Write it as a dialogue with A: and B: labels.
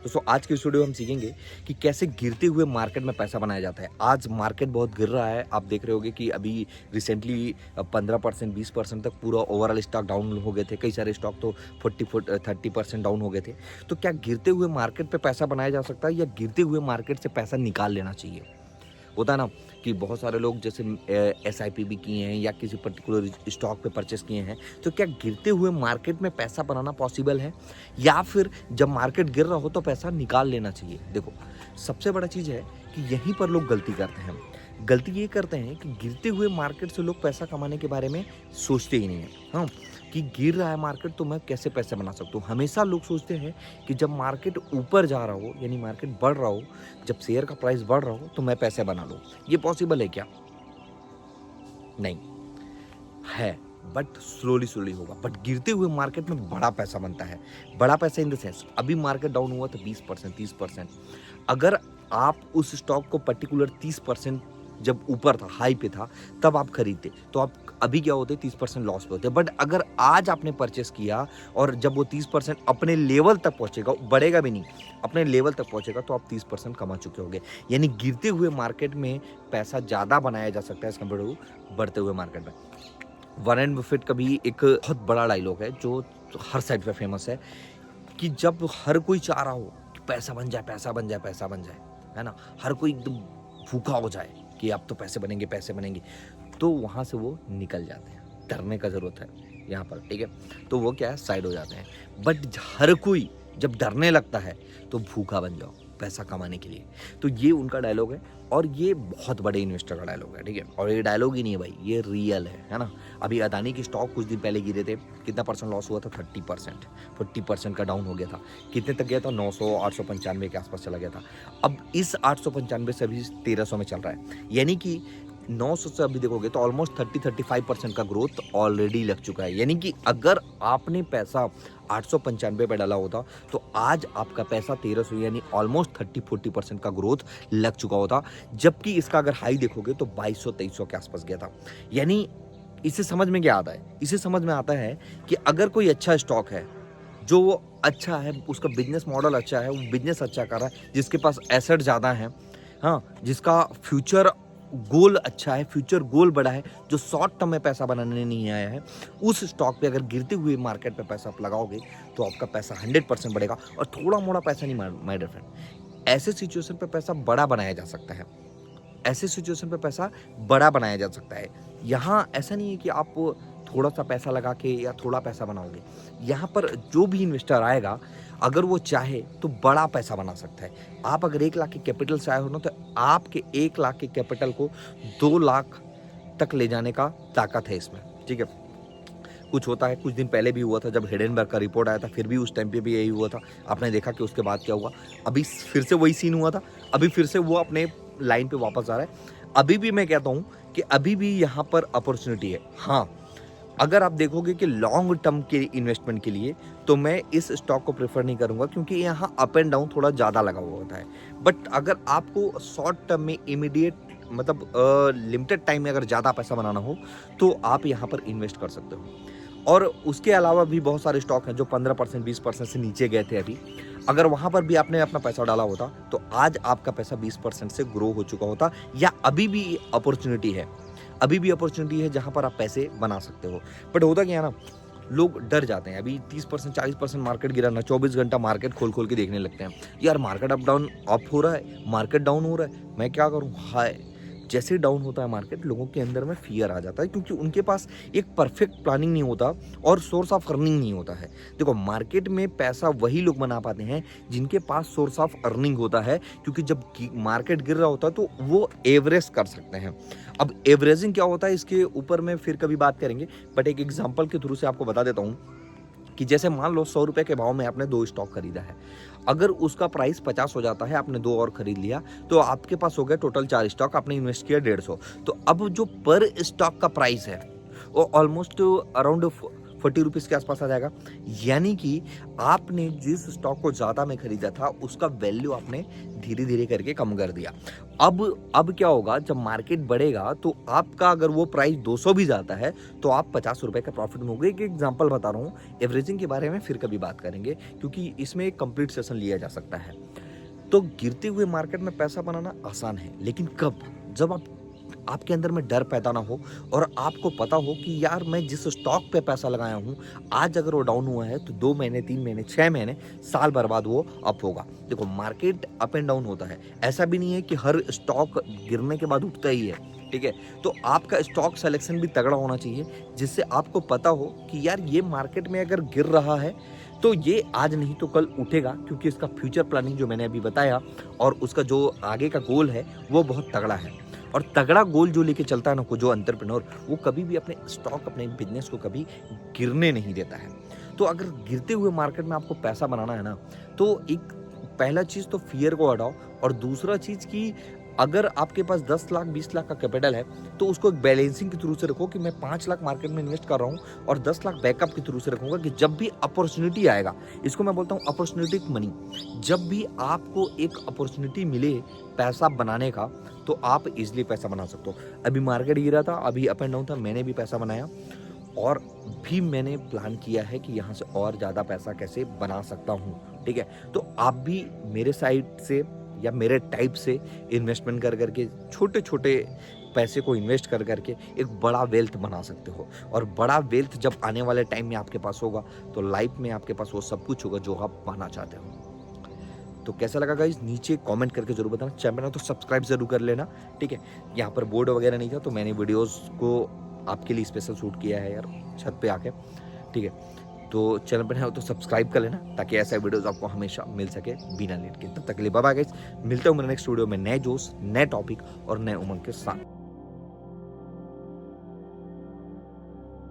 A: दोस्तों आज के इस वीडियो में हम सीखेंगे कि कैसे गिरते हुए मार्केट में पैसा बनाया जाता है। आज मार्केट बहुत गिर रहा है, आप देख रहे होंगे कि अभी रिसेंटली 15% 20% तक पूरा ओवरऑल स्टॉक डाउन हो गए थे। कई सारे स्टॉक तो 30% डाउन हो गए थे। तो क्या गिरते हुए मार्केट पे पैसा बनाया जा सकता है या गिरते हुए मार्केट से पैसा निकाल लेना चाहिए? होता है ना कि बहुत सारे लोग जैसे SIP भी किए हैं या किसी पर्टिकुलर स्टॉक पे परचेस किए हैं। तो क्या गिरते हुए मार्केट में पैसा बनाना पॉसिबल है या फिर जब मार्केट गिर रहा हो तो पैसा निकाल लेना चाहिए? देखो, सबसे बड़ा चीज़ है कि यहीं पर लोग गलती करते हैं। गलती ये करते हैं कि गिरते हुए मार्केट से लोग पैसा कमाने के बारे में सोचते ही नहीं है। हाँ, कि गिर रहा है मार्केट तो मैं कैसे पैसे बना सकता हूँ। हमेशा लोग सोचते हैं कि जब मार्केट ऊपर जा रहा हो, यानी मार्केट बढ़ रहा हो, जब शेयर का प्राइस बढ़ रहा हो तो मैं पैसे बना लूँ। ये पॉसिबल है क्या? नहीं है, बट स्लोली होगा। बट गिरते हुए मार्केट में बड़ा पैसा बनता है। बड़ा पैसा इन द सेंस, अभी मार्केट डाउन हुआ तो 20% 30%। अगर आप उस स्टॉक को पर्टिकुलर 30% जब ऊपर था, हाई पे था, तब आप खरीदते तो आप अभी क्या होते, 30% लॉस पे होते। बट अगर आज आपने परचेस किया और जब वो 30% अपने लेवल तक पहुंचेगा, बढ़ेगा भी नहीं, अपने लेवल तक पहुंचेगा, तो आप 30% कमा चुके होंगे। यानी गिरते हुए मार्केट में पैसा ज़्यादा बनाया जा सकता है एज कम्पेयर टू बढ़ते हुए मार्केट में। वॉरेन बफेट का भी एक बहुत बड़ा डायलॉग है जो हर साइड पे फेमस है कि जब हर कोई चाह रहा हो कि पैसा बन जाए, पैसा बन जाए, पैसा बन जाए, है ना, हर कोई एकदम भूखा हो जाए कि अब तो पैसे बनेंगे, पैसे बनेंगे, तो वहाँ से वो निकल जाते हैं। डरने का ज़रूरत है यहाँ पर, ठीक है? तो वो क्या है, साइड हो जाते हैं। बट हर कोई जब डरने लगता है तो भूखा बन जाओ पैसा कमाने के लिए। तो ये उनका डायलॉग है और ये बहुत बड़े इन्वेस्टर का डायलॉग है, ठीक है? और ये डायलॉग ही नहीं है भाई, ये रियल है ना? अभी अदानी के स्टॉक कुछ दिन पहले गिरे थे, कितना परसेंट लॉस हुआ था? 30%, 40% का डाउन हो गया था। कितने तक गया था? 900 895 के आसपास चला गया था। अब इस 895 से अभी 1300 में चल रहा है। यानी कि 900 से अभी देखोगे तो ऑलमोस्ट 30-35% का ग्रोथ ऑलरेडी लग चुका है। यानी कि अगर आपने पैसा 895 पे डाला होता तो आज आपका पैसा 1300, यानी ऑलमोस्ट 30-40% का ग्रोथ लग चुका होता। जबकि इसका अगर हाई देखोगे तो 2200-2300 के आसपास गया था। यानी इसे समझ में क्या आता है? इसे समझ में आता है कि अगर कोई अच्छा स्टॉक है, जो वो अच्छा है, उसका बिजनेस मॉडल अच्छा है, वो बिजनेस अच्छा कर रहा है, जिसके पास एसेट ज़्यादा है, हाँ, जिसका फ्यूचर गोल अच्छा है, फ्यूचर गोल बड़ा है, जो शॉर्ट टर्म में पैसा बनाने नहीं आया है, उस स्टॉक पे अगर गिरते हुए मार्केट पे पैसा आप लगाओगे तो आपका पैसा 100% बढ़ेगा। और थोड़ा मोड़ा पैसा नहीं माय डियर फ्रेंड, ऐसे सिचुएशन पे पैसा बड़ा बनाया जा सकता है। ऐसे सिचुएशन पे पैसा बड़ा बनाया जा सकता है। यहाँ ऐसा नहीं है कि आप थोड़ा सा पैसा लगा के या थोड़ा पैसा बनाओगे। यहाँ पर जो भी इन्वेस्टर आएगा, अगर वो चाहे तो बड़ा पैसा बना सकता है। आप अगर 1 लाख के कैपिटल से आए हो ना, तो आपके 1 लाख के कैपिटल को 2 लाख तक ले जाने का ताकत है इसमें, ठीक है? कुछ होता है, कुछ दिन पहले भी हुआ था जब हिडेनबर्ग का रिपोर्ट आया था, फिर भी उस टाइम पे भी यही हुआ था। आपने देखा कि उसके बाद क्या हुआ। अभी फिर से वही सीन हुआ था, अभी फिर से वो अपने लाइन पे वापस आ रहा है। अभी भी मैं कहता हूँ कि अभी भी यहाँ पर अपॉर्चुनिटी है। हाँ, अगर आप देखोगे कि लॉन्ग टर्म के इन्वेस्टमेंट के लिए तो मैं इस स्टॉक को प्रेफर नहीं करूंगा, क्योंकि यहाँ अप एंड डाउन थोड़ा ज़्यादा लगा हुआ होता है। बट अगर आपको शॉर्ट टर्म में इमीडिएट मतलब लिमिटेड टाइम में अगर ज़्यादा पैसा बनाना हो तो आप यहाँ पर इन्वेस्ट कर सकते हो। और उसके अलावा भी बहुत सारे स्टॉक हैं जो 15% 20% से नीचे गए थे अभी। अगर वहाँ पर भी आपने अपना पैसा डाला होता तो आज आपका पैसा 20% से ग्रो हो चुका होता, या अभी भी अपॉर्चुनिटी है, अभी भी अपॉर्चुनिटी है जहाँ पर आप पैसे बना सकते हो। बट होता क्या है ना, लोग डर जाते हैं। अभी 30% 40% मार्केट गिरा ना, 24 घंटा मार्केट खोल के देखने लगते हैं, यार मार्केट अप डाउन अप हो रहा है, मार्केट डाउन हो रहा है, मैं क्या करूँ? हाय, जैसे डाउन होता है मार्केट, लोगों के अंदर में फियर आ जाता है, क्योंकि उनके पास एक परफेक्ट प्लानिंग नहीं होता और सोर्स ऑफ अर्निंग नहीं होता है। देखो, मार्केट में पैसा वही लोग बना पाते हैं जिनके पास सोर्स ऑफ अर्निंग होता है, क्योंकि जब मार्केट गिर रहा होता है तो वो एवरेज कर सकते हैं। अब एवरेजिंग क्या होता है, इसके ऊपर में फिर कभी बात करेंगे, बट एक एग्जाम्पल के थ्रू से आपको बता देता हूँ कि जैसे मान लो 100 रुपए के भाव में आपने 2 स्टॉक खरीदा है, अगर उसका प्राइस 50 हो जाता है, आपने 2 और खरीद लिया, तो आपके पास हो गया टोटल 4 स्टॉक, आपने इन्वेस्ट किया 150। तो अब जो पर स्टॉक का प्राइस है वो ऑलमोस्ट अराउंड 40 रुपीज़ के आसपास आ जाएगा। यानी कि आपने जिस स्टॉक को ज़्यादा में खरीदा था उसका वैल्यू आपने धीरे धीरे करके कम कर दिया। अब क्या होगा, जब मार्केट बढ़ेगा तो आपका अगर वो प्राइस 200 भी जाता है तो आप 50 रुपए का प्रॉफिट में होगे। एक एग्जांपल बता रहा हूँ, एवरेजिंग के बारे में फिर कभी बात करेंगे क्योंकि इसमें एक कंप्लीट सेशन लिया जा सकता है। तो गिरते हुए मार्केट में पैसा बनाना आसान है, लेकिन कब? जब आपके अंदर में डर पैदा ना हो और आपको पता हो कि यार मैं जिस स्टॉक पे पैसा लगाया हूँ, आज अगर वो डाउन हुआ है तो 2 महीने, 3 महीने, 6 महीने, साल भर बाद वो अप होगा। देखो, मार्केट अप एंड डाउन होता है, ऐसा भी नहीं है कि हर स्टॉक गिरने के बाद उठता ही है, ठीक है? तो आपका स्टॉक सिलेक्शन भी तगड़ा होना चाहिए, जिससे आपको पता हो कि यार ये मार्केट में अगर गिर रहा है तो ये आज नहीं तो कल उठेगा, क्योंकि इसका फ्यूचर प्लानिंग जो मैंने अभी बताया और उसका जो आगे का गोल है वो बहुत तगड़ा है। और तगड़ा गोल जो लेके चलता है ना, को जो एंटरप्रेन्योर, वो कभी भी अपने स्टॉक, अपने बिजनेस को कभी गिरने नहीं देता है। तो अगर गिरते हुए मार्केट में आपको पैसा बनाना है ना, तो एक पहला चीज तो फियर को हटाओ, और दूसरा चीज कि अगर आपके पास 10 लाख 20 लाख का कैपिटल है तो उसको एक बैलेंसिंग के थ्रू से रखो कि मैं 5 लाख मार्केट में इन्वेस्ट कर रहा हूँ और 10 लाख बैकअप के थ्रू से रखूंगा कि जब भी अपॉर्चुनिटी आएगा, इसको मैं बोलता हूँ अपॉर्चुनिटी मनी, जब भी आपको एक अपॉर्चुनिटी मिले पैसा बनाने का तो आप इजिली पैसा बना सकते हो। अभी मार्केट गिरा था, अभी अप एंड डाउन था, मैंने भी पैसा बनाया और भी मैंने प्लान किया है कि यहाँ से और ज़्यादा पैसा कैसे बना सकता हूँ, ठीक है? तो आप भी मेरे साइड से या मेरे टाइप से इन्वेस्टमेंट कर करके, छोटे छोटे पैसे को इन्वेस्ट कर करके एक बड़ा वेल्थ बना सकते हो। और बड़ा वेल्थ जब आने वाले टाइम में आपके पास होगा तो लाइफ में आपके पास वो सब कुछ होगा जो आप पाना चाहते हो। तो कैसा लगा गाइस, नीचे कमेंट करके जरूर बताना। चैनल तो सब्सक्राइब जरूर कर लेना, ठीक है? यहाँ पर बोर्ड वगैरह नहीं था तो मैंने वीडियोस को आपके लिए स्पेशल शूट किया है यार, छत पे आके, ठीक है? तो चैनल पर है तो सब्सक्राइब कर लेना ताकि ऐसा वीडियोस आपको हमेशा मिल सके बिना लेट के। तब तक के लिए बाय बाय गाइस, मिलते हैं मेरे नेक्स्ट वीडियो में नए जोश, नए टॉपिक और नए उमंग के साथ।